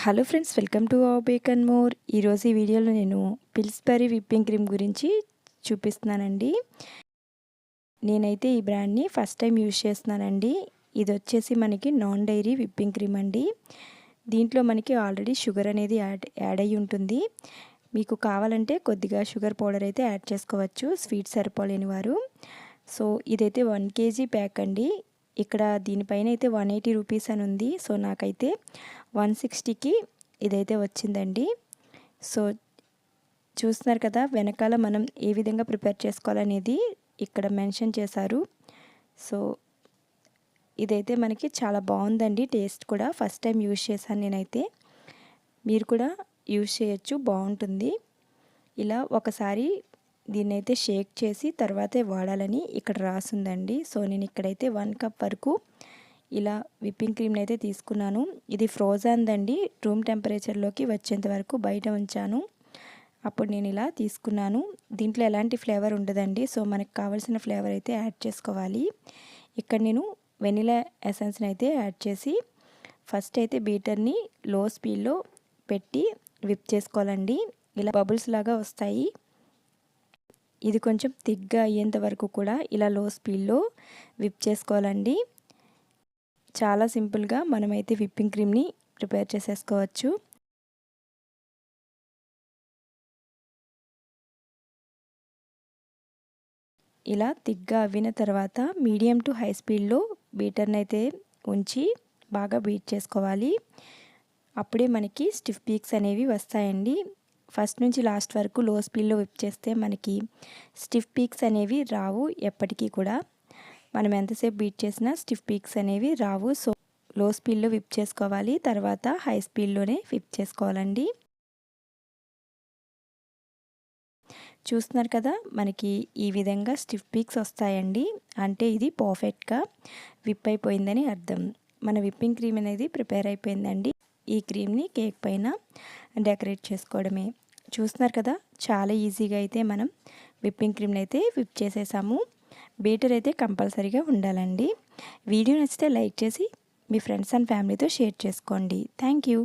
Hello friends, welcome to our bake and more. ఈరోజు ఈ వీడియోలో నేను పిల్స్బరీ విప్పింగ్ క్రీమ్ గురించి చూపిస్తున్నానండి. నేనైతే ఈ బ్రాండ్ని ఫస్ట్ టైం యూజ్ చేస్తున్నానండి. ఇది వచ్చేసి మనకి నాన్ డైరీ విప్పింగ్ క్రీమ్ అండి. దీంట్లో మనకి ఆల్రెడీ షుగర్ అనేది యాడ్ అయ్యి ఉంటుంది. మీకు కావాలంటే కొద్దిగా షుగర్ పౌడర్ అయితే యాడ్ చేసుకోవచ్చు, స్వీట్ సరిపోలేని వారు. సో ఇదైతే 1 kg ప్యాక్ అండి. ఇక్కడ దీనిపైన అయితే 180 రూపీస్ అని ఉంది. సో నాకైతే 160కి ఇదైతే వచ్చిందండి. సో చూస్తున్నారు కదా, వెనకాల మనం ఏ విధంగా ప్రిపేర్ చేసుకోవాలనేది ఇక్కడ మెన్షన్ చేశారు. సో ఇదైతే మనకి చాలా బాగుందండి. టేస్ట్ కూడా ఫస్ట్ టైం యూజ్ చేశాను నేనైతే. మీరు కూడా యూజ్ చేయొచ్చు, బాగుంటుంది. ఇలా ఒకసారి దీన్నైతే షేక్ చేసి తర్వాతే వాడాలని ఇక్కడ రాసుందండి. సో నేను ఇక్కడైతే 1 కప్ వరకు ఇలా విప్పింగ్ క్రీమ్ని అయితే తీసుకున్నాను. ఇది ఫ్రోజన్దండి. రూమ్ టెంపరేచర్లోకి వచ్చేంత వరకు బయట ఉంచాను. అప్పుడు నేను ఇలా తీసుకున్నాను. దీంట్లో ఎలాంటి ఫ్లేవర్ ఉండదండి. సో మనకు కావాల్సిన ఫ్లేవర్ అయితే యాడ్ చేసుకోవాలి. ఇక్కడ నేను వెనిలా ఎసెన్స్ని అయితే యాడ్ చేసి ఫస్ట్ అయితే బీటర్ని లో స్పీడ్లో పెట్టి విప్ చేసుకోవాలండి. ఇలా బబుల్స్ లాగా వస్తాయి. ఇది కొంచెం థిక్గా అయ్యేంత వరకు కూడా ఇలా లో స్పీడ్లో విప్ చేసుకోవాలండి. చాలా సింపుల్గా మనమైతే విప్పింగ్ క్రీమ్ని ప్రిపేర్ చేసేసుకోవచ్చు. ఇలా థిక్గా అవ్విన తర్వాత మీడియం టు హై స్పీడ్లో బీటర్ని అయితే ఉంచి బాగా బీట్ చేసుకోవాలి. అప్పుడే మనకి స్టిఫ్ పీక్స్ అనేవి వస్తాయండి. ఫస్ట్ నుంచి లాస్ట్ వరకు లో స్పీడ్లో విప్ చేస్తే మనకి స్టిఫ్ పీక్స్ అనేవి రావు. ఎప్పటికీ కూడా మనం ఎంతసేపు బీట్ చేసినా స్టిఫ్ పీక్స్ అనేవి రావు. సో లో స్పీడ్లో విప్ చేసుకోవాలి. తర్వాత హై స్పీడ్లోనే విప్ చేసుకోవాలండి. చూస్తున్నారు కదా, మనకి ఈ విధంగా స్టిఫ్ పీక్స్ వస్తాయండి. అంటే ఇది పర్ఫెక్ట్గా విప్ అయిపోయిందని అర్థం. మన విప్పింగ్ క్రీమ్ అనేది ప్రిపేర్ అయిపోయిందండి. ఈ క్రీమ్ని కేక్ పైన డెకరేట్ చేసుకోవడమే. చూస్తున్నారు కదా, చాలా ఈజీగా అయితే మనం విప్పింగ్ క్రీమ్ని అయితే విప్ చేసేసాము. బీటర్ అయితే కంపల్సరీగా ఉండాలండి. వీడియో నచ్చితే లైక్ చేసి మీ ఫ్రెండ్స్ అండ్ ఫ్యామిలీతో షేర్ చేసుకోండి. Thank you.